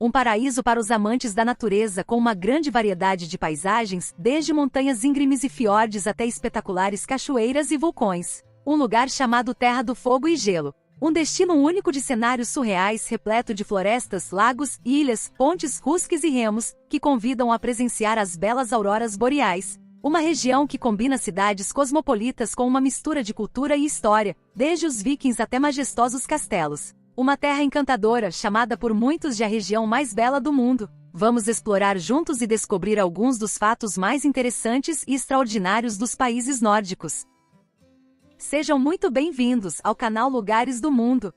um paraíso para os amantes da natureza com uma grande variedade de paisagens, desde montanhas íngremes e fiordes até espetaculares cachoeiras e vulcões. Um lugar chamado Terra do Fogo e Gelo. Um destino único de cenários surreais repleto de florestas, lagos, ilhas, pontes, husks e remos, que convidam a presenciar as belas auroras boreais. Uma região que combina cidades cosmopolitas com uma mistura de cultura e história, desde os vikings até majestosos castelos. Uma terra encantadora, chamada por muitos de a região mais bela do mundo. Vamos explorar juntos e descobrir alguns dos fatos mais interessantes e extraordinários dos países nórdicos. Sejam muito bem-vindos ao canal Lugares do Mundo.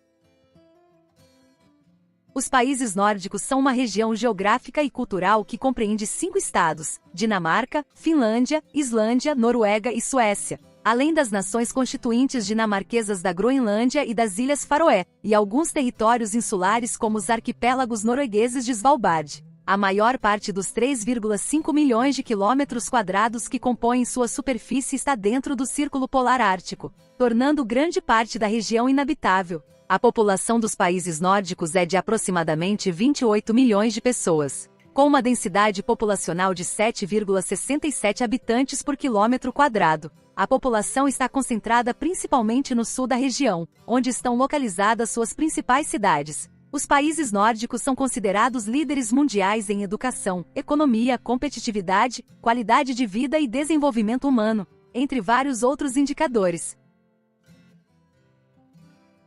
Os países nórdicos são uma região geográfica e cultural que compreende 5 estados: Dinamarca, Finlândia, Islândia, Noruega e Suécia, além das nações constituintes dinamarquesas da Groenlândia e das Ilhas Faroé, e alguns territórios insulares como os arquipélagos noruegueses de Svalbard. A maior parte dos 3,5 milhões de quilômetros quadrados que compõem sua superfície está dentro do Círculo Polar Ártico, tornando grande parte da região inabitável. A população dos países nórdicos é de aproximadamente 28 milhões de pessoas, com uma densidade populacional de 7,67 habitantes por quilômetro quadrado. A população está concentrada principalmente no sul da região, onde estão localizadas suas principais cidades. Os países nórdicos são considerados líderes mundiais em educação, economia, competitividade, qualidade de vida e desenvolvimento humano, entre vários outros indicadores.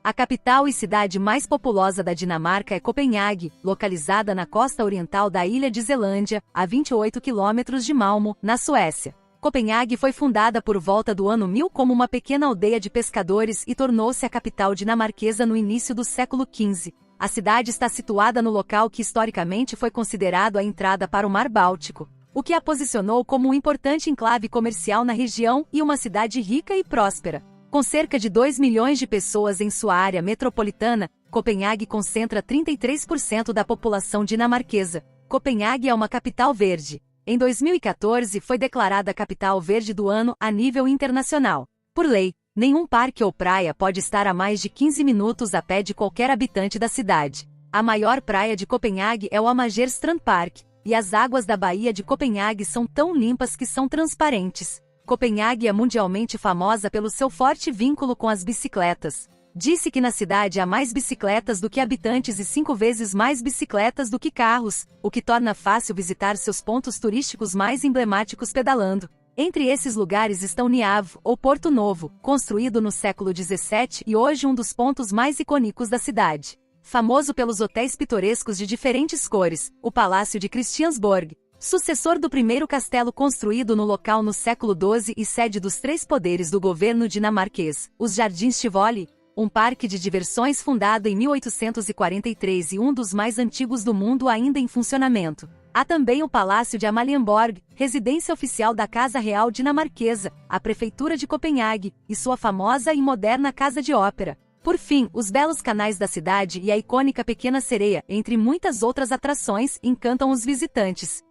A capital e cidade mais populosa da Dinamarca é Copenhague, localizada na costa oriental da ilha de Zelândia, a 28 quilômetros de Malmö, na Suécia. Copenhague foi fundada por volta do ano 1000 como uma pequena aldeia de pescadores e tornou-se a capital dinamarquesa no início do século XV. A cidade está situada no local que historicamente foi considerado a entrada para o Mar Báltico, o que a posicionou como um importante enclave comercial na região e uma cidade rica e próspera. Com cerca de 2 milhões de pessoas em sua área metropolitana, Copenhague concentra 33% da população dinamarquesa. Copenhague é uma capital verde. Em 2014 foi declarada a capital verde do ano a nível internacional. Por lei, nenhum parque ou praia pode estar a mais de 15 minutos a pé de qualquer habitante da cidade. A maior praia de Copenhague é o Amager Strand Park, e as águas da Baía de Copenhague são tão limpas que são transparentes. Copenhague é mundialmente famosa pelo seu forte vínculo com as bicicletas. Disse que na cidade há mais bicicletas do que habitantes e 5 vezes mais bicicletas do que carros, o que torna fácil visitar seus pontos turísticos mais emblemáticos pedalando. Entre esses lugares estão Niave, ou Porto Novo, construído no século XVII e hoje um dos pontos mais icônicos da cidade. Famoso pelos hotéis pitorescos de diferentes cores, o Palácio de Christiansborg, sucessor do primeiro castelo construído no local no século XII e sede dos 3 poderes do governo dinamarquês, os Jardins Tivoli, um parque de diversões fundado em 1843 e um dos mais antigos do mundo ainda em funcionamento. Há também o Palácio de Amalienborg, residência oficial da Casa Real dinamarquesa, a Prefeitura de Copenhague, e sua famosa e moderna Casa de Ópera. Por fim, os belos canais da cidade e a icônica Pequena Sereia, entre muitas outras atrações, encantam os visitantes.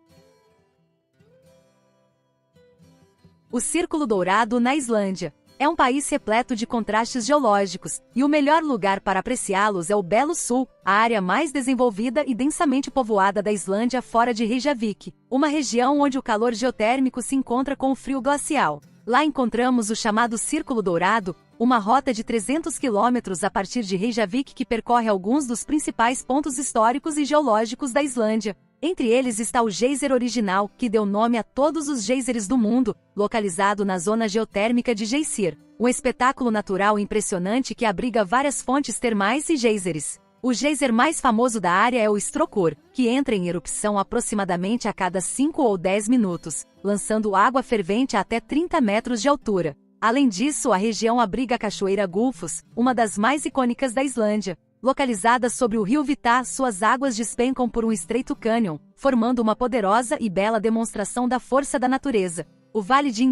O Círculo Dourado na Islândia. É um país repleto de contrastes geológicos, e o melhor lugar para apreciá-los é o Belo Sul, a área mais desenvolvida e densamente povoada da Islândia fora de Reykjavik, uma região onde o calor geotérmico se encontra com o frio glacial. Lá encontramos o chamado Círculo Dourado, uma rota de 300 quilômetros a partir de Reykjavik que percorre alguns dos principais pontos históricos e geológicos da Islândia. Entre eles está o geyser original, que deu nome a todos os geysers do mundo, localizado na zona geotérmica de Geysir, um espetáculo natural impressionante que abriga várias fontes termais e geysers. O geyser mais famoso da área é o Strokkur, que entra em erupção aproximadamente a cada 5 ou 10 minutos, lançando água fervente a até 30 metros de altura. Além disso, a região abriga a Cachoeira Gullfoss, uma das mais icônicas da Islândia. Localizada sobre o rio Vita, suas águas despencam por um estreito cânion, formando uma poderosa e bela demonstração da força da natureza. O Vale de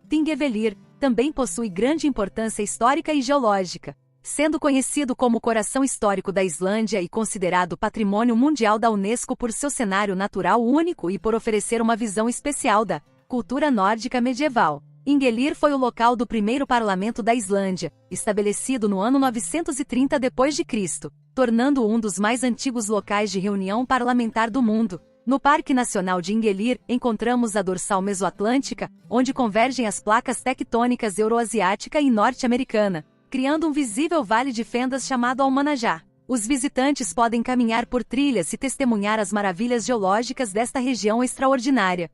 Thingvellir, também possui grande importância histórica e geológica, sendo conhecido como o coração histórico da Islândia e considerado Patrimônio Mundial da Unesco por seu cenário natural único e por oferecer uma visão especial da cultura nórdica medieval. Ingelir foi o local do primeiro parlamento da Islândia, estabelecido no ano 930 d.C., tornando-o um dos mais antigos locais de reunião parlamentar do mundo. No Parque Nacional de Ingelir, encontramos a dorsal mesoatlântica, onde convergem as placas tectônicas euroasiática e norte-americana, criando um visível vale de fendas chamado Almanajá. Os visitantes podem caminhar por trilhas e testemunhar as maravilhas geológicas desta região extraordinária.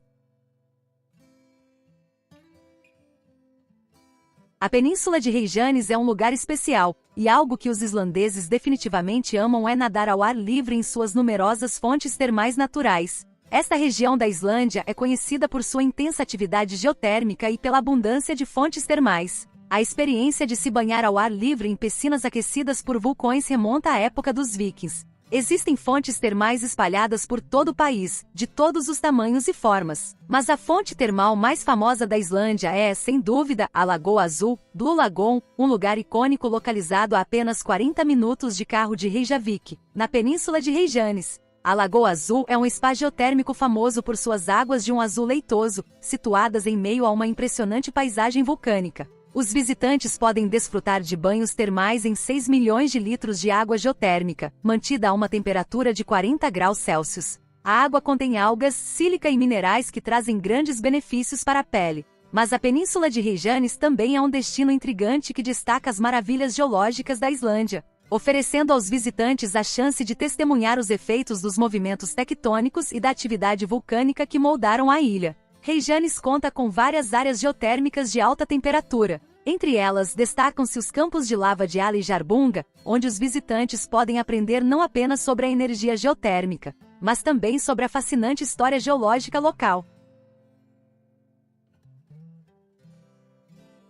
A Península de Reykjanes é um lugar especial, e algo que os islandeses definitivamente amam é nadar ao ar livre em suas numerosas fontes termais naturais. Esta região da Islândia é conhecida por sua intensa atividade geotérmica e pela abundância de fontes termais. A experiência de se banhar ao ar livre em piscinas aquecidas por vulcões remonta à época dos vikings. Existem fontes termais espalhadas por todo o país, de todos os tamanhos e formas. Mas a fonte termal mais famosa da Islândia é, sem dúvida, a Lagoa Azul, Blue Lagoon, um lugar icônico localizado a apenas 40 minutos de carro de Reykjavik, na Península de Reykjanes. A Lagoa Azul é um spa geotérmico famoso por suas águas de um azul leitoso, situadas em meio a uma impressionante paisagem vulcânica. Os visitantes podem desfrutar de banhos termais em 6 milhões de litros de água geotérmica, mantida a uma temperatura de 40 graus Celsius. A água contém algas, sílica e minerais que trazem grandes benefícios para a pele. Mas a Península de Reykjanes também é um destino intrigante que destaca as maravilhas geológicas da Islândia, oferecendo aos visitantes a chance de testemunhar os efeitos dos movimentos tectônicos e da atividade vulcânica que moldaram a ilha. Reykjanes conta com várias áreas geotérmicas de alta temperatura. Entre elas, destacam-se os campos de lava de Ali-Jarbunga, onde os visitantes podem aprender não apenas sobre a energia geotérmica, mas também sobre a fascinante história geológica local.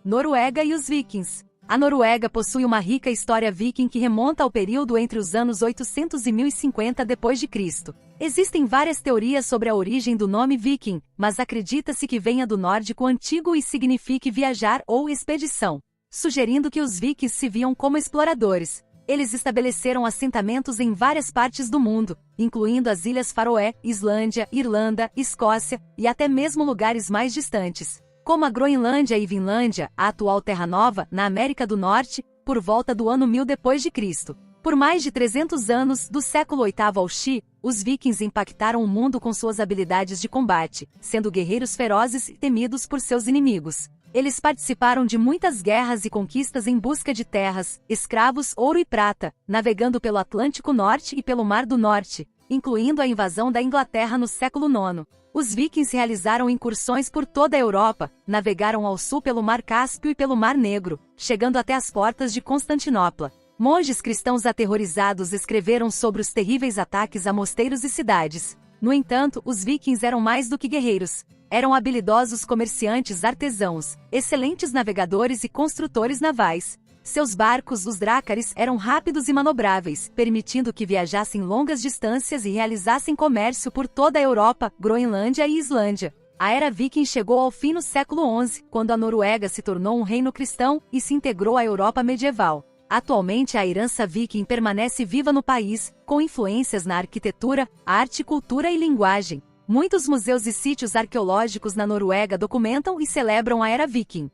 Noruega e os vikings. A Noruega possui uma rica história viking que remonta ao período entre os anos 800 e 1050 d.C. Existem várias teorias sobre a origem do nome viking, mas acredita-se que venha do nórdico antigo e signifique viajar ou expedição, sugerindo que os vikings se viam como exploradores. Eles estabeleceram assentamentos em várias partes do mundo, incluindo as Ilhas Faroé, Islândia, Irlanda, Escócia e até mesmo lugares mais distantes, como a Groenlândia e Vinlândia, a atual Terra Nova, na América do Norte, por volta do ano 1000 d.C. Por mais de 300 anos, do século VIII ao Xi, os vikings impactaram o mundo com suas habilidades de combate, sendo guerreiros ferozes e temidos por seus inimigos. Eles participaram de muitas guerras e conquistas em busca de terras, escravos, ouro e prata, navegando pelo Atlântico Norte e pelo Mar do Norte, incluindo a invasão da Inglaterra no século IX. Os vikings realizaram incursões por toda a Europa, navegaram ao sul pelo Mar Cáspio e pelo Mar Negro, chegando até as portas de Constantinopla. Monges cristãos aterrorizados escreveram sobre os terríveis ataques a mosteiros e cidades. No entanto, os vikings eram mais do que guerreiros. Eram habilidosos comerciantes artesãos, excelentes navegadores e construtores navais. Seus barcos, os drácares, eram rápidos e manobráveis, permitindo que viajassem longas distâncias e realizassem comércio por toda a Europa, Groenlândia e Islândia. A era viking chegou ao fim no século XI, quando a Noruega se tornou um reino cristão e se integrou à Europa medieval. Atualmente a herança viking permanece viva no país, com influências na arquitetura, arte, cultura e linguagem. Muitos museus e sítios arqueológicos na Noruega documentam e celebram a era viking.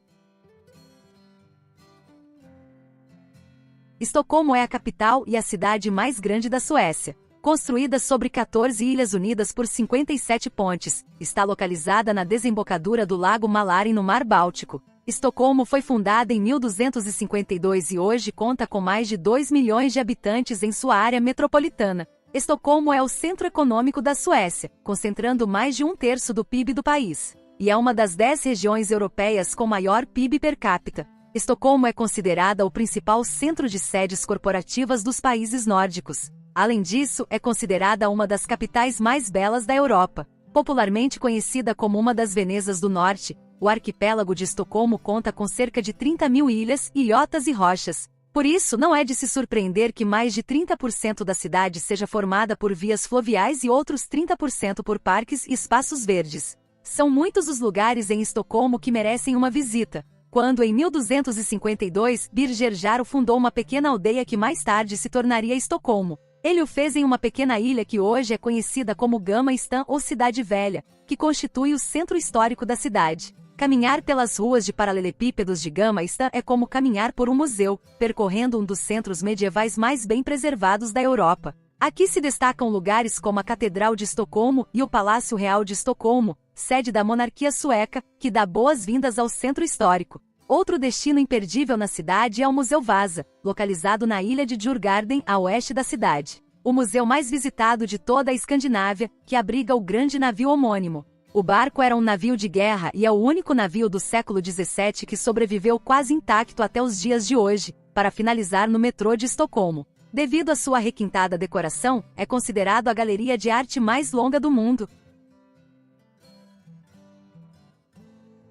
Estocolmo é a capital e a cidade mais grande da Suécia. Construída sobre 14 ilhas unidas por 57 pontes, está localizada na desembocadura do Lago Mälaren no Mar Báltico. Estocolmo foi fundada em 1252 e hoje conta com mais de 2 milhões de habitantes em sua área metropolitana. Estocolmo é o centro econômico da Suécia, concentrando mais de 1/3 do PIB do país. E é uma das 10 regiões europeias com maior PIB per capita. Estocolmo é considerada o principal centro de sedes corporativas dos países nórdicos. Além disso, é considerada uma das capitais mais belas da Europa. Popularmente conhecida como uma das Venezas do Norte, o arquipélago de Estocolmo conta com cerca de 30 mil ilhas, ilhotas e rochas. Por isso, não é de se surpreender que mais de 30% da cidade seja formada por vias fluviais e outros 30% por parques e espaços verdes. São muitos os lugares em Estocolmo que merecem uma visita. Quando, em 1252, Birger Jarl fundou uma pequena aldeia que mais tarde se tornaria Estocolmo. Ele o fez em uma pequena ilha que hoje é conhecida como Gamma Stan ou Cidade Velha, que constitui o centro histórico da cidade. Caminhar pelas ruas de paralelepípedos de Gama Esta é como caminhar por um museu, percorrendo um dos centros medievais mais bem preservados da Europa. Aqui se destacam lugares como a Catedral de Estocolmo e o Palácio Real de Estocolmo, sede da monarquia sueca, que dá boas-vindas ao centro histórico. Outro destino imperdível na cidade é o Museu Vasa, localizado na ilha de Djurgården, a oeste da cidade. O museu mais visitado de toda a Escandinávia, que abriga o grande navio homônimo. O barco era um navio de guerra e é o único navio do século XVII que sobreviveu quase intacto até os dias de hoje, para finalizar no metrô de Estocolmo. Devido à sua requintada decoração, é considerado a galeria de arte mais longa do mundo.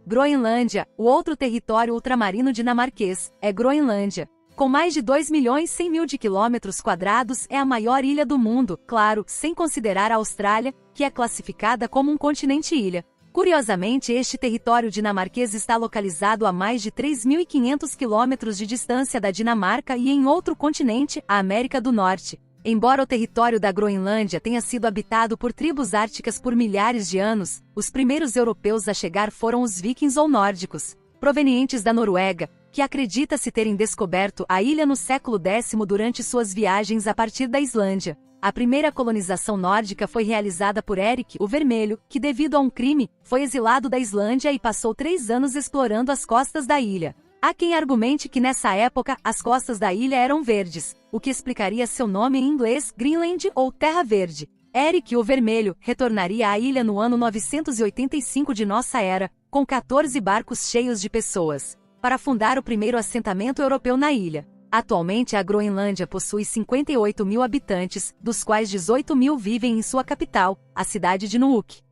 Groenlândia, o outro território ultramarino dinamarquês, é Groenlândia. Com mais de 2.100.000 de quilômetros quadrados, é a maior ilha do mundo, claro, sem considerar a Austrália, que é classificada como um continente-ilha. Curiosamente, este território dinamarquês está localizado a mais de 3.500 quilômetros de distância da Dinamarca e em outro continente, a América do Norte. Embora o território da Groenlândia tenha sido habitado por tribos árticas por milhares de anos, os primeiros europeus a chegar foram os vikings ou nórdicos, provenientes da Noruega, que acredita-se terem descoberto a ilha no século X durante suas viagens a partir da Islândia. A primeira colonização nórdica foi realizada por Erik o Vermelho, que devido a um crime, foi exilado da Islândia e passou 3 anos explorando as costas da ilha. Há quem argumente que nessa época, as costas da ilha eram verdes, o que explicaria seu nome em inglês Greenland ou Terra Verde. Erik o Vermelho retornaria à ilha no ano 985 de nossa era, com 14 barcos cheios de pessoas, para fundar o primeiro assentamento europeu na ilha. Atualmente a Groenlândia possui 58.000 habitantes, dos quais 18.000 vivem em sua capital, a cidade de Nuuk.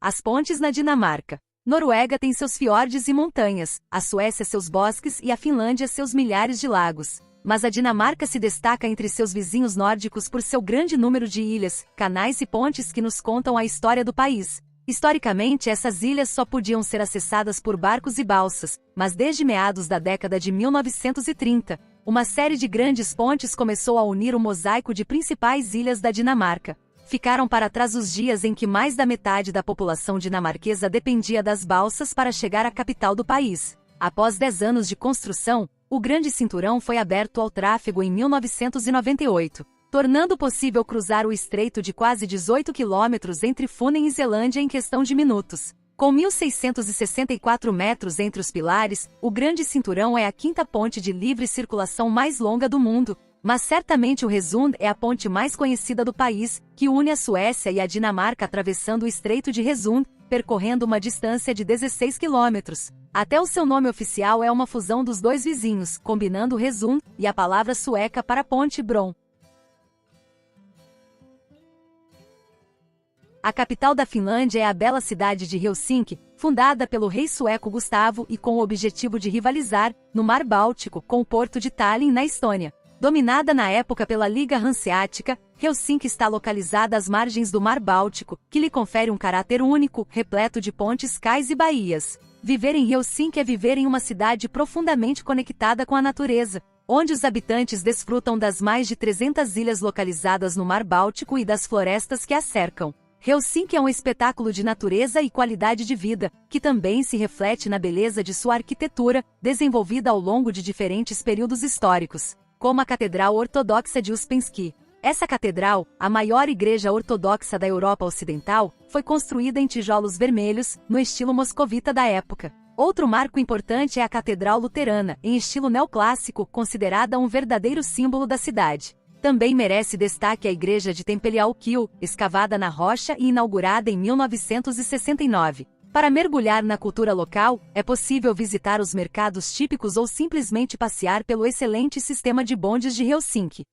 As pontes na Dinamarca. Noruega tem seus fiordes e montanhas, a Suécia seus bosques e a Finlândia seus milhares de lagos. Mas a Dinamarca se destaca entre seus vizinhos nórdicos por seu grande número de ilhas, canais e pontes que nos contam a história do país. Historicamente, essas ilhas só podiam ser acessadas por barcos e balsas, mas desde meados da década de 1930, uma série de grandes pontes começou a unir o mosaico de principais ilhas da Dinamarca. Ficaram para trás os dias em que mais da metade da população dinamarquesa dependia das balsas para chegar à capital do país. Após 10 anos de construção, o Grande Cinturão foi aberto ao tráfego em 1998. Tornando possível cruzar o estreito de quase 18 quilômetros entre Funen e Zelândia em questão de minutos. Com 1.664 metros entre os pilares, o Grande Cinturão é a 5ª ponte de livre circulação mais longa do mundo, mas certamente o Resund é a ponte mais conhecida do país, que une a Suécia e a Dinamarca atravessando o Estreito de Resund, percorrendo uma distância de 16 quilômetros. Até o seu nome oficial é uma fusão dos dois vizinhos, combinando Resund e a palavra sueca para ponte Bron. A capital da Finlândia é a bela cidade de Helsinki, fundada pelo rei sueco Gustavo e com o objetivo de rivalizar, no Mar Báltico, com o porto de Tallinn na Estônia. Dominada na época pela Liga Hanseática, Helsinki está localizada às margens do Mar Báltico, que lhe confere um caráter único, repleto de pontes, cais e baías. Viver em Helsinki é viver em uma cidade profundamente conectada com a natureza, onde os habitantes desfrutam das mais de 300 ilhas localizadas no Mar Báltico e das florestas que a cercam. Helsinki é um espetáculo de natureza e qualidade de vida, que também se reflete na beleza de sua arquitetura, desenvolvida ao longo de diferentes períodos históricos, como a Catedral Ortodoxa de Uspensky. Essa catedral, a maior igreja ortodoxa da Europa Ocidental, foi construída em tijolos vermelhos, no estilo moscovita da época. Outro marco importante é a Catedral Luterana, em estilo neoclássico, considerada um verdadeiro símbolo da cidade. Também merece destaque a igreja de Tempelhof, escavada na rocha e inaugurada em 1969. Para mergulhar na cultura local, é possível visitar os mercados típicos ou simplesmente passear pelo excelente sistema de bondes de Helsinki.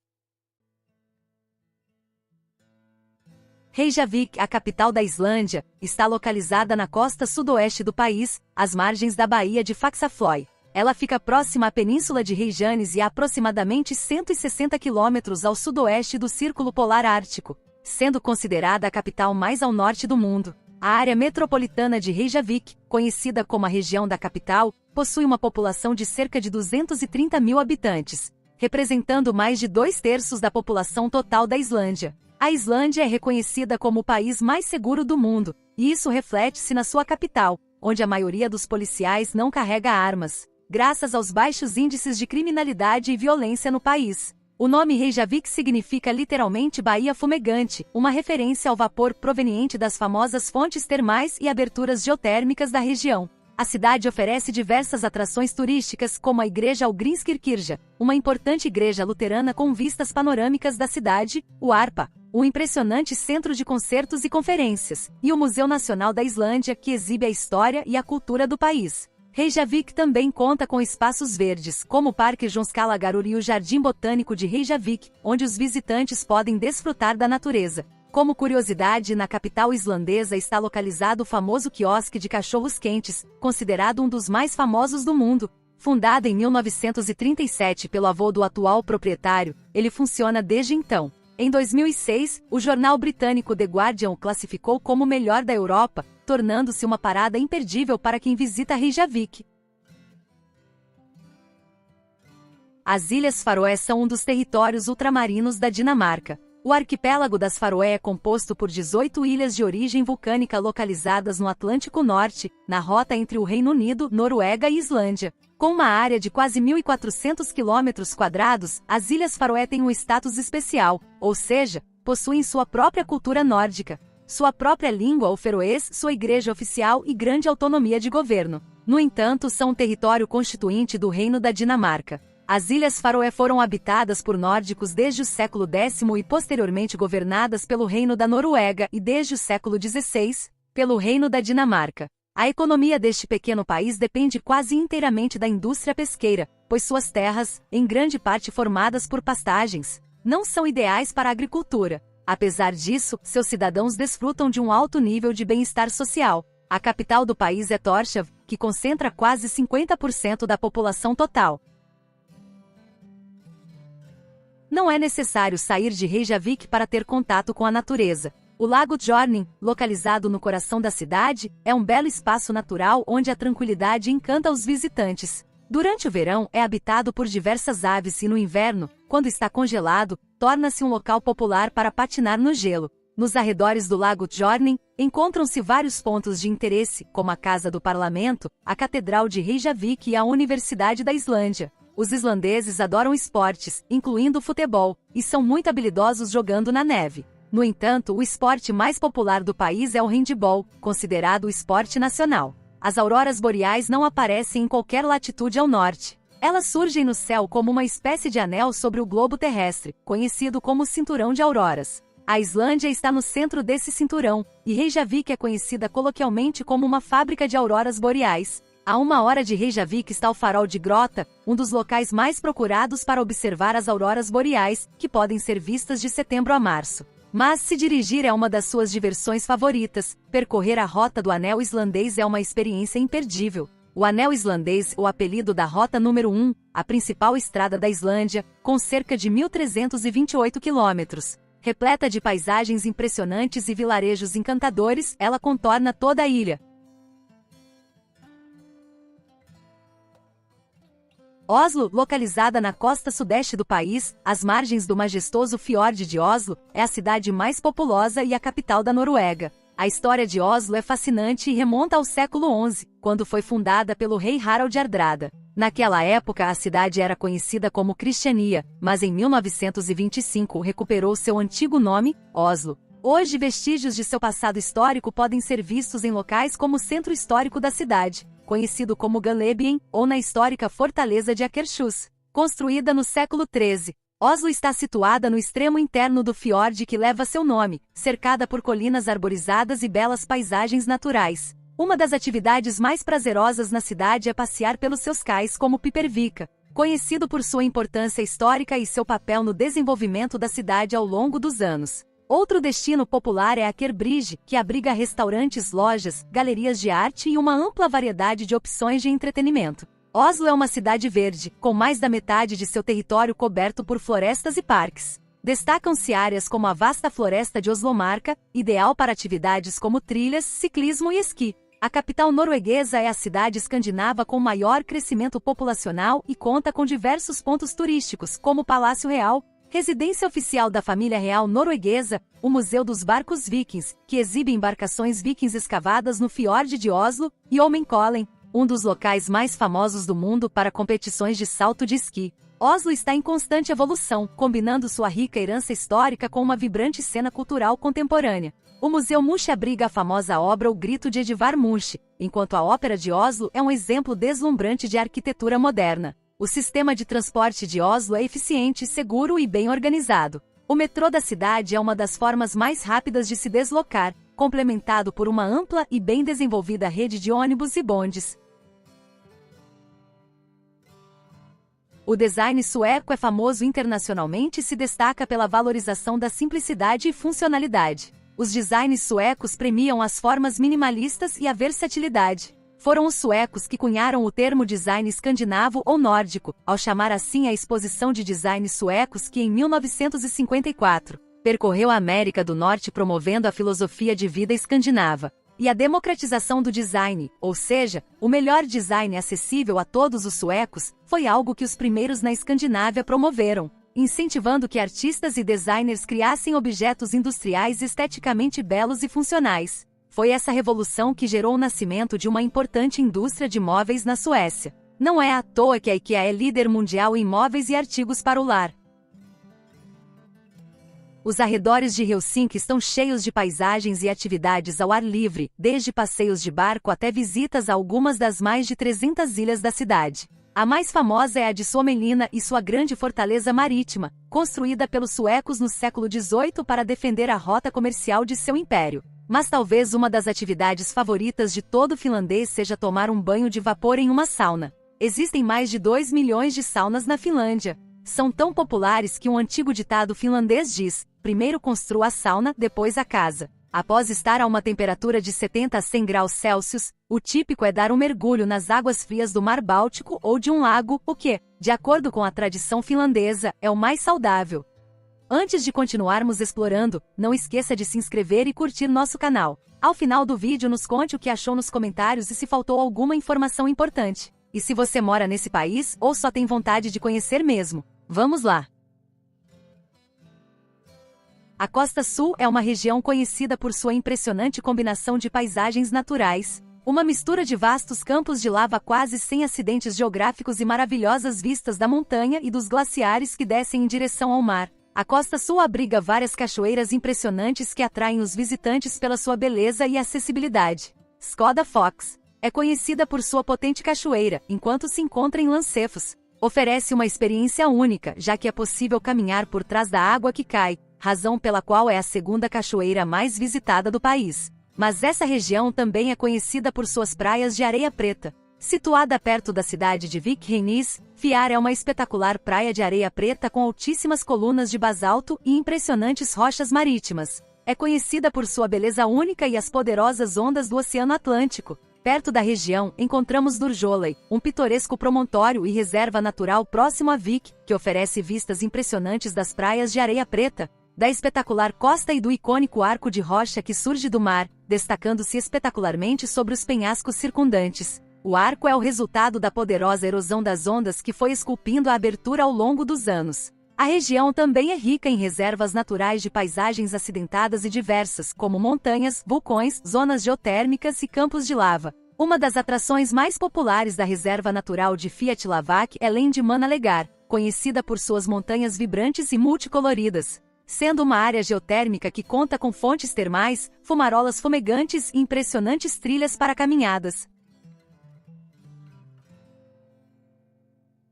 Reykjavik, a capital da Islândia, está localizada na costa sudoeste do país, às margens da Baía de Faxaflói. Ela fica próxima à Península de Reykjanes e a aproximadamente 160 quilômetros ao sudoeste do Círculo Polar Ártico, sendo considerada a capital mais ao norte do mundo. A área metropolitana de Reykjavik, conhecida como a região da capital, possui uma população de cerca de 230.000 habitantes, representando mais de 2/3 da população total da Islândia. A Islândia é reconhecida como o país mais seguro do mundo, e isso reflete-se na sua capital, onde a maioria dos policiais não carrega armas, graças aos baixos índices de criminalidade e violência no país. O nome Reykjavik significa literalmente Baía Fumegante, uma referência ao vapor proveniente das famosas fontes termais e aberturas geotérmicas da região. A cidade oferece diversas atrações turísticas, como a Igreja Hallgrímskirkja, uma importante igreja luterana com vistas panorâmicas da cidade, o Arpa, um impressionante centro de concertos e conferências, e o Museu Nacional da Islândia, que exibe a história e a cultura do país. Reykjavik também conta com espaços verdes, como o Parque Jónskálagarður e o Jardim Botânico de Reykjavik, onde os visitantes podem desfrutar da natureza. Como curiosidade, na capital islandesa está localizado o famoso quiosque de cachorros-quentes, considerado um dos mais famosos do mundo. Fundado em 1937 pelo avô do atual proprietário, ele funciona desde então. Em 2006, o jornal britânico The Guardian o classificou como o melhor da Europa, tornando-se uma parada imperdível para quem visita Reykjavik. As Ilhas Faroé são um dos territórios ultramarinos da Dinamarca. O arquipélago das Faroé é composto por 18 ilhas de origem vulcânica localizadas no Atlântico Norte, na rota entre o Reino Unido, Noruega e Islândia. Com uma área de quase 1.400 km², as Ilhas Faroé têm um status especial, ou seja, possuem sua própria cultura nórdica, sua própria língua, o feroês, sua igreja oficial e grande autonomia de governo. No entanto, são um território constituinte do Reino da Dinamarca. As Ilhas Faroé foram habitadas por nórdicos desde o século X e posteriormente governadas pelo Reino da Noruega e desde o século XVI, pelo Reino da Dinamarca. A economia deste pequeno país depende quase inteiramente da indústria pesqueira, pois suas terras, em grande parte formadas por pastagens, não são ideais para a agricultura. Apesar disso, seus cidadãos desfrutam de um alto nível de bem-estar social. A capital do país é Tórshavn, que concentra quase 50% da população total. Não é necessário sair de Reykjavik para ter contato com a natureza. O Lago Tjörnin, localizado no coração da cidade, é um belo espaço natural onde a tranquilidade encanta os visitantes. Durante o verão, é habitado por diversas aves e no inverno, quando está congelado, torna-se um local popular para patinar no gelo. Nos arredores do Lago Tjörnin, encontram-se vários pontos de interesse, como a Casa do Parlamento, a Catedral de Reykjavik e a Universidade da Islândia. Os islandeses adoram esportes, incluindo o futebol, e são muito habilidosos jogando na neve. No entanto, o esporte mais popular do país é o handebol, considerado o esporte nacional. As auroras boreais não aparecem em qualquer latitude ao norte. Elas surgem no céu como uma espécie de anel sobre o globo terrestre, conhecido como Cinturão de Auroras. A Islândia está no centro desse cinturão, e Reykjavik é conhecida coloquialmente como uma fábrica de auroras boreais. A 1 hora de Reykjavik está o Farol de Grota, um dos locais mais procurados para observar as auroras boreais, que podem ser vistas de setembro a março. Mas se dirigir é uma das suas diversões favoritas, percorrer a Rota do Anel Islandês é uma experiência imperdível. O Anel Islandês, o apelido da Rota número 1, a principal estrada da Islândia, com cerca de 1.328 quilômetros. Repleta de paisagens impressionantes e vilarejos encantadores, ela contorna toda a ilha. Oslo, localizada na costa sudeste do país, às margens do majestoso fiord de Oslo, é a cidade mais populosa e a capital da Noruega. A história de Oslo é fascinante e remonta ao século XI, quando foi fundada pelo rei Harald Hardrada. Naquela época a cidade era conhecida como Cristiania, mas em 1925 recuperou seu antigo nome, Oslo. Hoje vestígios de seu passado histórico podem ser vistos em locais como o centro histórico da cidade, conhecido como Gallebyen, ou na histórica fortaleza de Akershus. Construída no século XIII, Oslo está situada no extremo interno do fiord que leva seu nome, cercada por colinas arborizadas e belas paisagens naturais. Uma das atividades mais prazerosas na cidade é passear pelos seus cais como Pipervika, conhecido por sua importância histórica e seu papel no desenvolvimento da cidade ao longo dos anos. Outro destino popular é Akerbridge, que abriga restaurantes, lojas, galerias de arte e uma ampla variedade de opções de entretenimento. Oslo é uma cidade verde, com mais da metade de seu território coberto por florestas e parques. Destacam-se áreas como a vasta floresta de Oslomarka, ideal para atividades como trilhas, ciclismo e esqui. A capital norueguesa é a cidade escandinava com maior crescimento populacional e conta com diversos pontos turísticos, como o Palácio Real, Residência oficial da família real norueguesa, o Museu dos Barcos Vikings, que exibe embarcações vikings escavadas no fiord de Oslo, e Holmenkollen, um dos locais mais famosos do mundo para competições de salto de esqui. Oslo está em constante evolução, combinando sua rica herança histórica com uma vibrante cena cultural contemporânea. O Museu Munch abriga a famosa obra O Grito de Edvard Munch, enquanto a Ópera de Oslo é um exemplo deslumbrante de arquitetura moderna. O sistema de transporte de Oslo é eficiente, seguro e bem organizado. O metrô da cidade é uma das formas mais rápidas de se deslocar, complementado por uma ampla e bem desenvolvida rede de ônibus e bondes. O design sueco é famoso internacionalmente e se destaca pela valorização da simplicidade e funcionalidade. Os designs suecos premiam as formas minimalistas e a versatilidade. Foram os suecos que cunharam o termo design escandinavo ou nórdico, ao chamar assim a exposição de designs suecos que, em 1954, percorreu a América do Norte promovendo a filosofia de vida escandinava e a democratização do design, ou seja, o melhor design acessível a todos os suecos, foi algo que os primeiros na Escandinávia promoveram, incentivando que artistas e designers criassem objetos industriais esteticamente belos e funcionais. Foi essa revolução que gerou o nascimento de uma importante indústria de móveis na Suécia. Não é à toa que a IKEA é líder mundial em móveis e artigos para o lar. Os arredores de Helsinki estão cheios de paisagens e atividades ao ar livre, desde passeios de barco até visitas a algumas das mais de 300 ilhas da cidade. A mais famosa é a de Suomenlinna e sua grande fortaleza marítima, construída pelos suecos no século XVIII para defender a rota comercial de seu império. Mas talvez uma das atividades favoritas de todo finlandês seja tomar um banho de vapor em uma sauna. Existem mais de 2 milhões de saunas na Finlândia. São tão populares que um antigo ditado finlandês diz: primeiro construa a sauna, depois a casa. Após estar a uma temperatura de 70 a 100 graus Celsius, o típico é dar um mergulho nas águas frias do Mar Báltico ou de um lago, o que, de acordo com a tradição finlandesa, é o mais saudável. Antes de continuarmos explorando, não esqueça de se inscrever e curtir nosso canal. Ao final do vídeo nos conte o que achou nos comentários e se faltou alguma informação importante. E se você mora nesse país ou só tem vontade de conhecer mesmo. Vamos lá! A Costa Sul é uma região conhecida por sua impressionante combinação de paisagens naturais, uma mistura de vastos campos de lava quase sem acidentes geográficos e maravilhosas vistas da montanha e dos glaciares que descem em direção ao mar. A Costa Sul abriga várias cachoeiras impressionantes que atraem os visitantes pela sua beleza e acessibilidade. Skogafoss é conhecida por sua potente cachoeira, enquanto se encontra em Lancefos. Oferece uma experiência única, já que é possível caminhar por trás da água que cai, razão pela qual é a segunda cachoeira mais visitada do país. Mas essa região também é conhecida por suas praias de areia preta. Situada perto da cidade de Vikernes, Fjær é uma espetacular praia de areia preta com altíssimas colunas de basalto e impressionantes rochas marítimas. É conhecida por sua beleza única e as poderosas ondas do Oceano Atlântico. Perto da região, encontramos Durjolei, um pitoresco promontório e reserva natural próximo a Vik, que oferece vistas impressionantes das praias de areia preta, da espetacular costa e do icônico arco de rocha que surge do mar, destacando-se espetacularmente sobre os penhascos circundantes. O arco é o resultado da poderosa erosão das ondas que foi esculpindo a abertura ao longo dos anos. A região também é rica em reservas naturais de paisagens acidentadas e diversas, como montanhas, vulcões, zonas geotérmicas e campos de lava. Uma das atrações mais populares da reserva natural de Fiatlavak é Lendmannalegar, conhecida por suas montanhas vibrantes e multicoloridas. Sendo uma área geotérmica que conta com fontes termais, fumarolas fumegantes e impressionantes trilhas para caminhadas.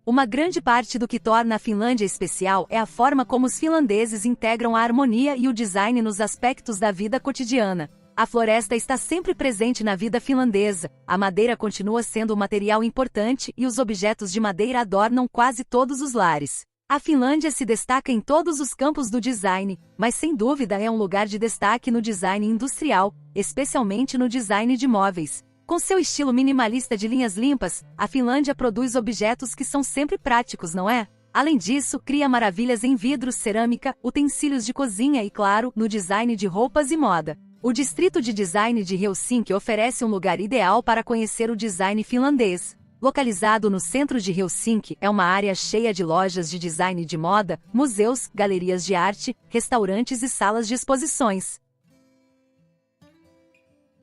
Uma grande parte do que torna a Finlândia especial é a forma como os finlandeses integram a harmonia e o design nos aspectos da vida cotidiana. A floresta está sempre presente na vida finlandesa, a madeira continua sendo um material importante e os objetos de madeira adornam quase todos os lares. A Finlândia se destaca em todos os campos do design, mas sem dúvida é um lugar de destaque no design industrial, especialmente no design de móveis. Com seu estilo minimalista de linhas limpas, a Finlândia produz objetos que são sempre práticos, não é? Além disso, cria maravilhas em vidros, cerâmica, utensílios de cozinha e, claro, no design de roupas e moda. O Distrito de Design de Helsinki oferece um lugar ideal para conhecer o design finlandês. Localizado no centro de Helsinki, é uma área cheia de lojas de design de moda, museus, galerias de arte, restaurantes e salas de exposições.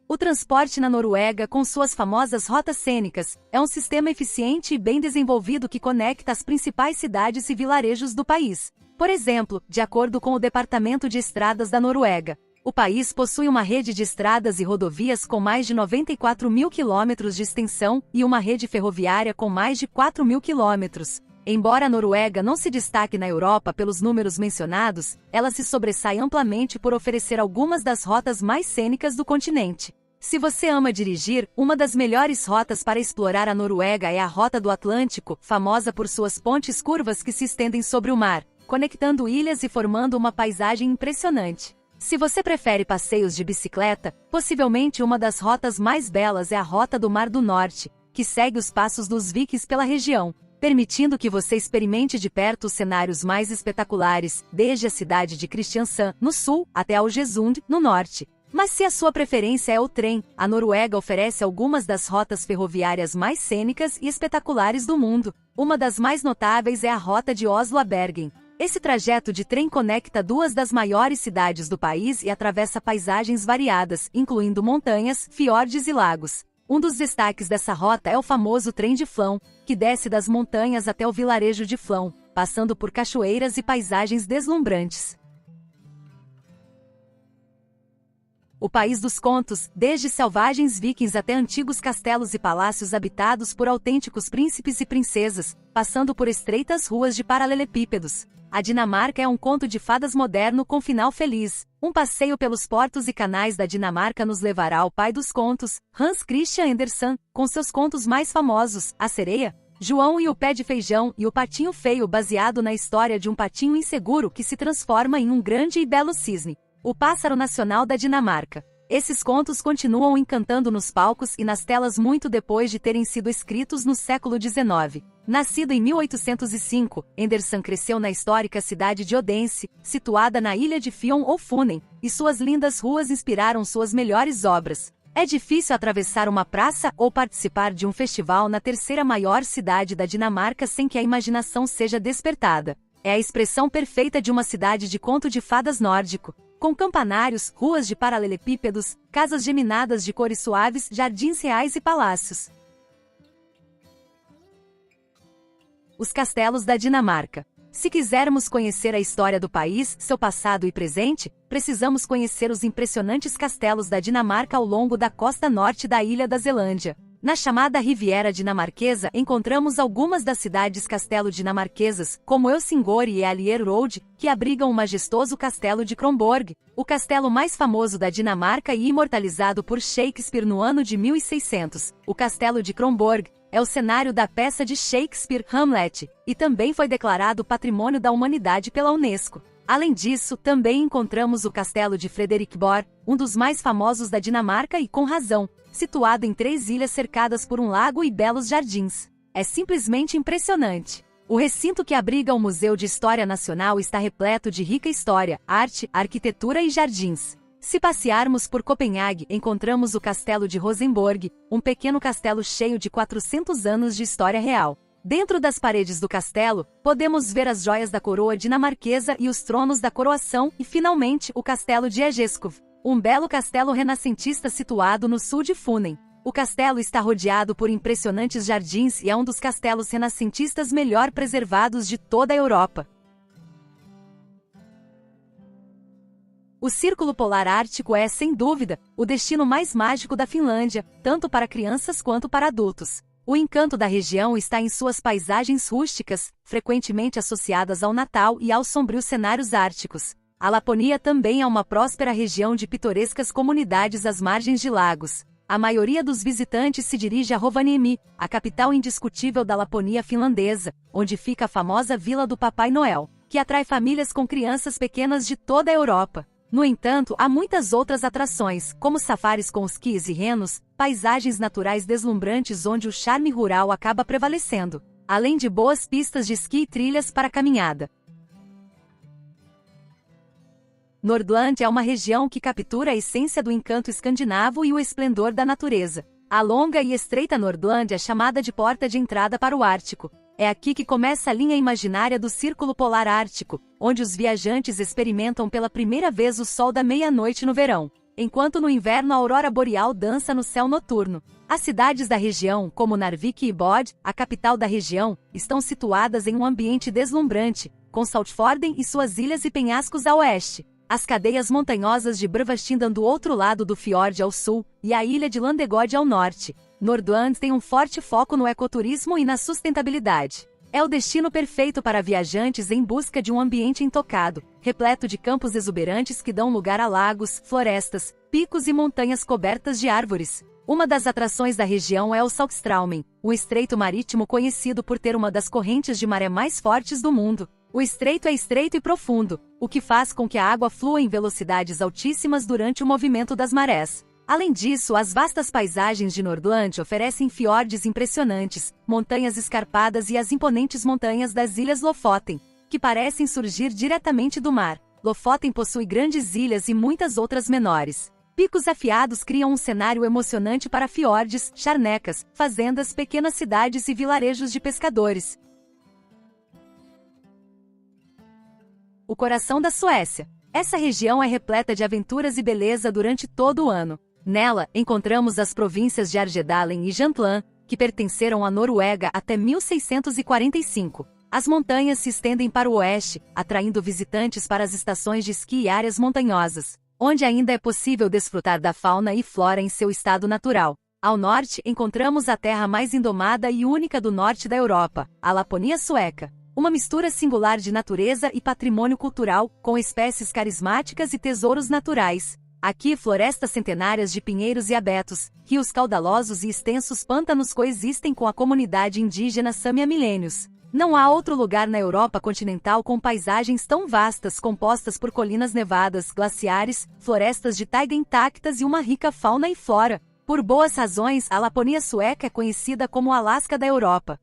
O transporte na Noruega, com suas famosas rotas cênicas, é um sistema eficiente e bem desenvolvido que conecta as principais cidades e vilarejos do país. Por exemplo, de acordo com o Departamento de Estradas da Noruega, o país possui uma rede de estradas e rodovias com mais de 94 mil quilômetros de extensão e uma rede ferroviária com mais de 4 mil quilômetros. Embora a Noruega não se destaque na Europa pelos números mencionados, ela se sobressai amplamente por oferecer algumas das rotas mais cênicas do continente. Se você ama dirigir, uma das melhores rotas para explorar a Noruega é a Rota do Atlântico, famosa por suas pontes curvas que se estendem sobre o mar, conectando ilhas e formando uma paisagem impressionante. Se você prefere passeios de bicicleta, possivelmente uma das rotas mais belas é a Rota do Mar do Norte, que segue os passos dos vikings pela região, permitindo que você experimente de perto os cenários mais espetaculares, desde a cidade de Kristiansand, no sul, até Algesund, no norte. Mas se a sua preferência é o trem, a Noruega oferece algumas das rotas ferroviárias mais cênicas e espetaculares do mundo. Uma das mais notáveis é a rota de Oslo a Bergen. Esse trajeto de trem conecta duas das maiores cidades do país e atravessa paisagens variadas, incluindo montanhas, fiordes e lagos. Um dos destaques dessa rota é o famoso trem de Flão, que desce das montanhas até o vilarejo de Flão, passando por cachoeiras e paisagens deslumbrantes. O país dos contos, desde selvagens vikings até antigos castelos e palácios habitados por autênticos príncipes e princesas, passando por estreitas ruas de paralelepípedos. A Dinamarca é um conto de fadas moderno com final feliz. Um passeio pelos portos e canais da Dinamarca nos levará ao pai dos contos, Hans Christian Andersen, com seus contos mais famosos, A Sereia, João e o Pé de Feijão e o Patinho Feio, baseado na história de um patinho inseguro que se transforma em um grande e belo cisne. O pássaro nacional da Dinamarca. Esses contos continuam encantando nos palcos e nas telas muito depois de terem sido escritos no século XIX. Nascido em 1805, Andersen cresceu na histórica cidade de Odense, situada na ilha de Fjon ou Funen, e suas lindas ruas inspiraram suas melhores obras. É difícil atravessar uma praça ou participar de um festival na terceira maior cidade da Dinamarca sem que a imaginação seja despertada. É a expressão perfeita de uma cidade de conto de fadas nórdico, com campanários, ruas de paralelepípedos, casas geminadas de cores suaves, jardins reais e palácios. Os castelos da Dinamarca. Se quisermos conhecer a história do país, seu passado e presente, precisamos conhecer os impressionantes castelos da Dinamarca ao longo da costa norte da ilha da Zelândia. Na chamada Riviera Dinamarquesa encontramos algumas das cidades castelo dinamarquesas, como Helsingør e Ällerude, que abrigam o majestoso castelo de Kronborg, o castelo mais famoso da Dinamarca e imortalizado por Shakespeare no ano de 1600. O castelo de Kronborg é o cenário da peça de Shakespeare, Hamlet, e também foi declarado Patrimônio da Humanidade pela Unesco. Além disso, também encontramos o castelo de Frederiksborg, um dos mais famosos da Dinamarca e com razão, situado em 3 ilhas cercadas por um lago e belos jardins. É simplesmente impressionante. O recinto que abriga o Museu de História Nacional está repleto de rica história, arte, arquitetura e jardins. Se passearmos por Copenhague, encontramos o Castelo de Rosenborg, um pequeno castelo cheio de 400 anos de história real. Dentro das paredes do castelo, podemos ver as joias da coroa dinamarquesa e os tronos da coroação e, finalmente, o Castelo de Ejeskov, um belo castelo renascentista situado no sul de Funen. O castelo está rodeado por impressionantes jardins e é um dos castelos renascentistas melhor preservados de toda a Europa. O Círculo Polar Ártico é, sem dúvida, o destino mais mágico da Finlândia, tanto para crianças quanto para adultos. O encanto da região está em suas paisagens rústicas, frequentemente associadas ao Natal e aos sombrios cenários árticos. A Laponia também é uma próspera região de pitorescas comunidades às margens de lagos. A maioria dos visitantes se dirige a Rovaniemi, a capital indiscutível da Laponia finlandesa, onde fica a famosa Vila do Papai Noel, que atrai famílias com crianças pequenas de toda a Europa. No entanto, há muitas outras atrações, como safaris com esquis e renos, paisagens naturais deslumbrantes onde o charme rural acaba prevalecendo, além de boas pistas de esqui e trilhas para caminhada. Nordland é uma região que captura a essência do encanto escandinavo e o esplendor da natureza. A longa e estreita Nordland é chamada de porta de entrada para o Ártico. É aqui que começa a linha imaginária do Círculo Polar Ártico, onde os viajantes experimentam pela primeira vez o sol da meia-noite no verão, enquanto no inverno a aurora boreal dança no céu noturno. As cidades da região, como Narvik e Bod, a capital da região, estão situadas em um ambiente deslumbrante, com Saltfjorden e suas ilhas e penhascos a oeste, as cadeias montanhosas de Brøvastindan do outro lado do fiord ao sul, e a ilha de Landegod ao norte. Nordland tem um forte foco no ecoturismo e na sustentabilidade. É o destino perfeito para viajantes em busca de um ambiente intocado, repleto de campos exuberantes que dão lugar a lagos, florestas, picos e montanhas cobertas de árvores. Uma das atrações da região é o Saltstraumen, um estreito marítimo conhecido por ter uma das correntes de maré mais fortes do mundo. O estreito é estreito e profundo, o que faz com que a água flua em velocidades altíssimas durante o movimento das marés. Além disso, as vastas paisagens de Nordland oferecem fiordes impressionantes, montanhas escarpadas e as imponentes montanhas das Ilhas Lofoten, que parecem surgir diretamente do mar. Lofoten possui grandes ilhas e muitas outras menores. Picos afiados criam um cenário emocionante para fiordes, charnecas, fazendas, pequenas cidades e vilarejos de pescadores. O coração da Suécia. Essa região é repleta de aventuras e beleza durante todo o ano. Nela, encontramos as províncias de Argedalen e Jämtland, que pertenceram à Noruega até 1645. As montanhas se estendem para o oeste, atraindo visitantes para as estações de esqui e áreas montanhosas, onde ainda é possível desfrutar da fauna e flora em seu estado natural. Ao norte, encontramos a terra mais indomada e única do norte da Europa, a Laponia sueca. Uma mistura singular de natureza e patrimônio cultural, com espécies carismáticas e tesouros naturais. Aqui florestas centenárias de pinheiros e abetos, rios caudalosos e extensos pântanos coexistem com a comunidade indígena Sami há milênios. Não há outro lugar na Europa continental com paisagens tão vastas compostas por colinas nevadas, glaciares, florestas de taiga intactas e uma rica fauna e flora. Por boas razões, a Laponia sueca é conhecida como o Alasca da Europa.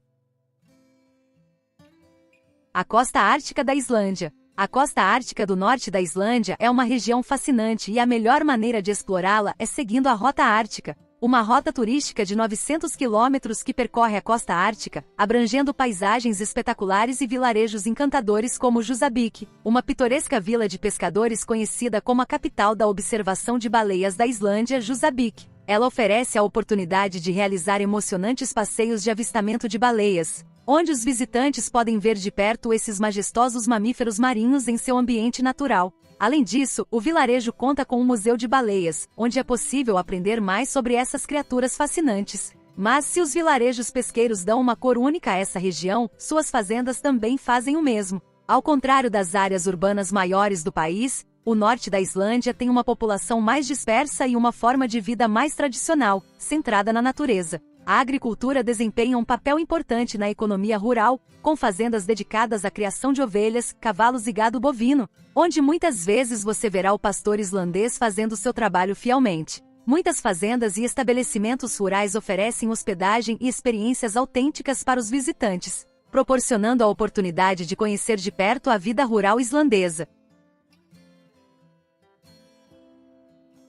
A costa ártica da Islândia. A costa ártica do norte da Islândia é uma região fascinante e a melhor maneira de explorá-la é seguindo a Rota Ártica, uma rota turística de 900 quilômetros que percorre a costa ártica, abrangendo paisagens espetaculares e vilarejos encantadores como Húsavík, uma pitoresca vila de pescadores conhecida como a capital da observação de baleias da Islândia, Húsavík. Ela oferece a oportunidade de realizar emocionantes passeios de avistamento de baleias, onde os visitantes podem ver de perto esses majestosos mamíferos marinhos em seu ambiente natural. Além disso, o vilarejo conta com um museu de baleias, onde é possível aprender mais sobre essas criaturas fascinantes. Mas se os vilarejos pesqueiros dão uma cor única a essa região, suas fazendas também fazem o mesmo. Ao contrário das áreas urbanas maiores do país, o norte da Islândia tem uma população mais dispersa e uma forma de vida mais tradicional, centrada na natureza. A agricultura desempenha um papel importante na economia rural, com fazendas dedicadas à criação de ovelhas, cavalos e gado bovino, onde muitas vezes você verá o pastor islandês fazendo seu trabalho fielmente. Muitas fazendas e estabelecimentos rurais oferecem hospedagem e experiências autênticas para os visitantes, proporcionando a oportunidade de conhecer de perto a vida rural islandesa.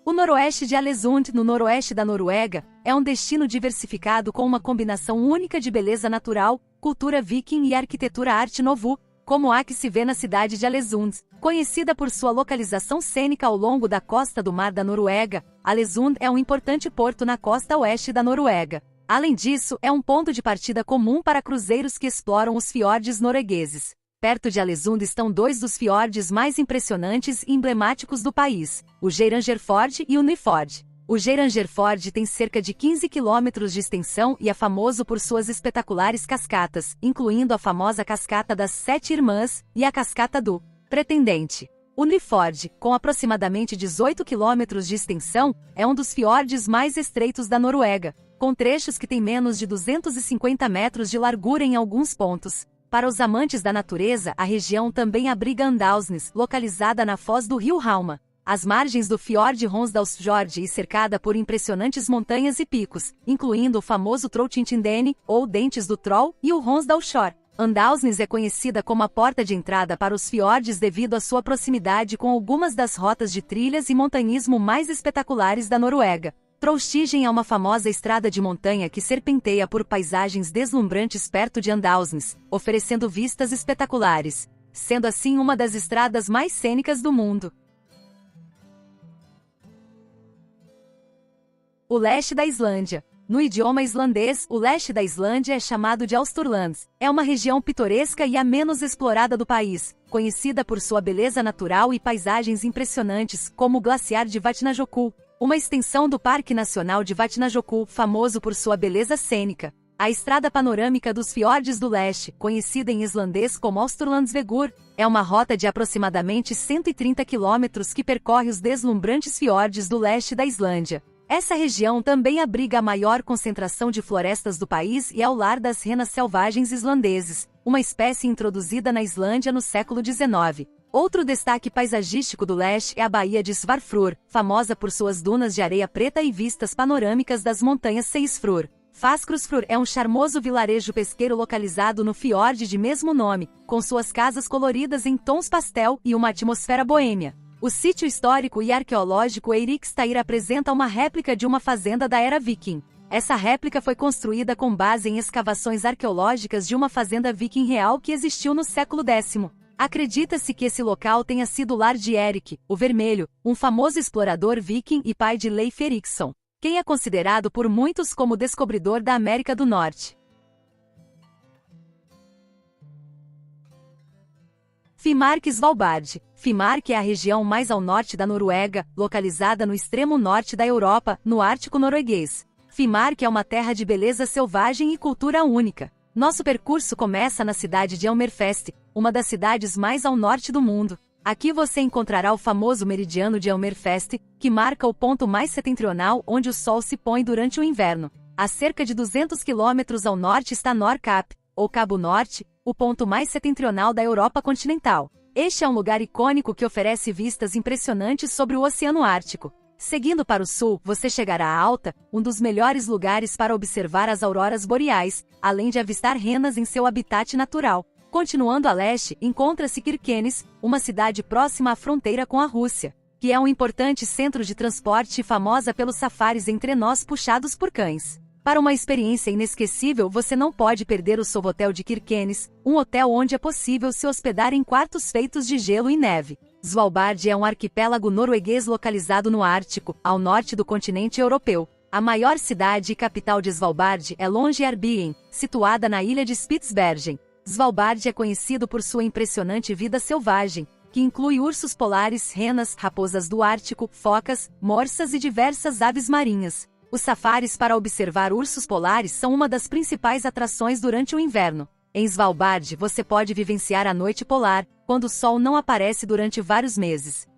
O noroeste de Aalesund, no noroeste da Noruega, é um destino diversificado com uma combinação única de beleza natural, cultura viking e arquitetura arte nouveau, como a que se vê na cidade de Aalesund. Conhecida por sua localização cênica ao longo da costa do Mar da Noruega, Aalesund é um importante porto na costa oeste da Noruega. Além disso, é um ponto de partida comum para cruzeiros que exploram os fiordes noruegueses. Perto de Aalesund estão dois dos fiordes mais impressionantes e emblemáticos do país, o Geirangerfjord e o Nyfjord. O Geirangerfjord tem cerca de 15 quilômetros de extensão e é famoso por suas espetaculares cascatas, incluindo a famosa Cascata das Sete Irmãs e a Cascata do Pretendente. O Nyfjord, com aproximadamente 18 quilômetros de extensão, é um dos fiordes mais estreitos da Noruega, com trechos que têm menos de 250 metros de largura em alguns pontos. Para os amantes da natureza, a região também abriga Andalsnes, localizada na foz do rio Rauma, às margens do Fiord Honsdalsfjord e cercada por impressionantes montanhas e picos, incluindo o famoso Trolltindene, ou Dentes do Troll, e o Honsdalsfjord. Andalsnes é conhecida como a porta de entrada para os fiordes devido à sua proximidade com algumas das rotas de trilhas e montanhismo mais espetaculares da Noruega. Trollstigen é uma famosa estrada de montanha que serpenteia por paisagens deslumbrantes perto de Andalsnes, oferecendo vistas espetaculares, sendo assim uma das estradas mais cênicas do mundo. O leste da Islândia. No idioma islandês, o leste da Islândia é chamado de Austurlands. É uma região pitoresca e a menos explorada do país, conhecida por sua beleza natural e paisagens impressionantes, como o glaciar de Vatnajökull, uma extensão do Parque Nacional de Vatnajökull, famoso por sua beleza cênica. A estrada panorâmica dos fiordes do leste, conhecida em islandês como Austurlandsvegur, é uma rota de aproximadamente 130 quilômetros que percorre os deslumbrantes fiordes do leste da Islândia. Essa região também abriga a maior concentração de florestas do país e é o lar das renas selvagens islandeses, uma espécie introduzida na Islândia no século XIX. Outro destaque paisagístico do leste é a Baía de Svartfjord, famosa por suas dunas de areia preta e vistas panorâmicas das montanhas Seyðisfjörður. Fáskrúðsfjörður é um charmoso vilarejo pesqueiro localizado no fiorde de mesmo nome, com suas casas coloridas em tons pastel e uma atmosfera boêmia. O sítio histórico e arqueológico Eiríksstaðir apresenta uma réplica de uma fazenda da era viking. Essa réplica foi construída com base em escavações arqueológicas de uma fazenda viking real que existiu no século X. Acredita-se que esse local tenha sido o lar de Eric, o Vermelho, um famoso explorador viking e pai de Leif Erikson, quem é considerado por muitos como o descobridor da América do Norte. Finnmark e Svalbard. Finnmark é a região mais ao norte da Noruega, localizada no extremo norte da Europa, no Ártico norueguês. Finnmark é uma terra de beleza selvagem e cultura única. Nosso percurso começa na cidade de Hammerfest, uma das cidades mais ao norte do mundo. Aqui você encontrará o famoso meridiano de Hammerfest, que marca o ponto mais setentrional onde o sol se põe durante o inverno. A cerca de 200 quilômetros ao norte está Nordkapp, ou Cabo Norte, o ponto mais setentrional da Europa continental. Este é um lugar icônico que oferece vistas impressionantes sobre o Oceano Ártico. Seguindo para o sul, você chegará a Alta, um dos melhores lugares para observar as auroras boreais, além de avistar renas em seu habitat natural. Continuando a leste, encontra-se Kirkenes, uma cidade próxima à fronteira com a Rússia, que é um importante centro de transporte e famosa pelos safaris em trenós puxados por cães. Para uma experiência inesquecível, você não pode perder o Sovotel de Kirkenes, um hotel onde é possível se hospedar em quartos feitos de gelo e neve. Svalbard é um arquipélago norueguês localizado no Ártico, ao norte do continente europeu. A maior cidade e capital de Svalbard é Longyearbyen, situada na ilha de Spitsbergen. Svalbard é conhecido por sua impressionante vida selvagem, que inclui ursos polares, renas, raposas do Ártico, focas, morsas e diversas aves marinhas. Os safaris para observar ursos polares são uma das principais atrações durante o inverno. Em Svalbard você pode vivenciar a noite polar, quando o sol não aparece durante vários meses.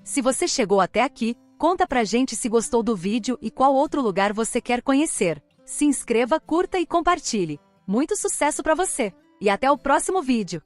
Se você chegou até aqui, conta pra gente se gostou do vídeo e qual outro lugar você quer conhecer. Se inscreva, curta e compartilhe. Muito sucesso pra você! E até o próximo vídeo!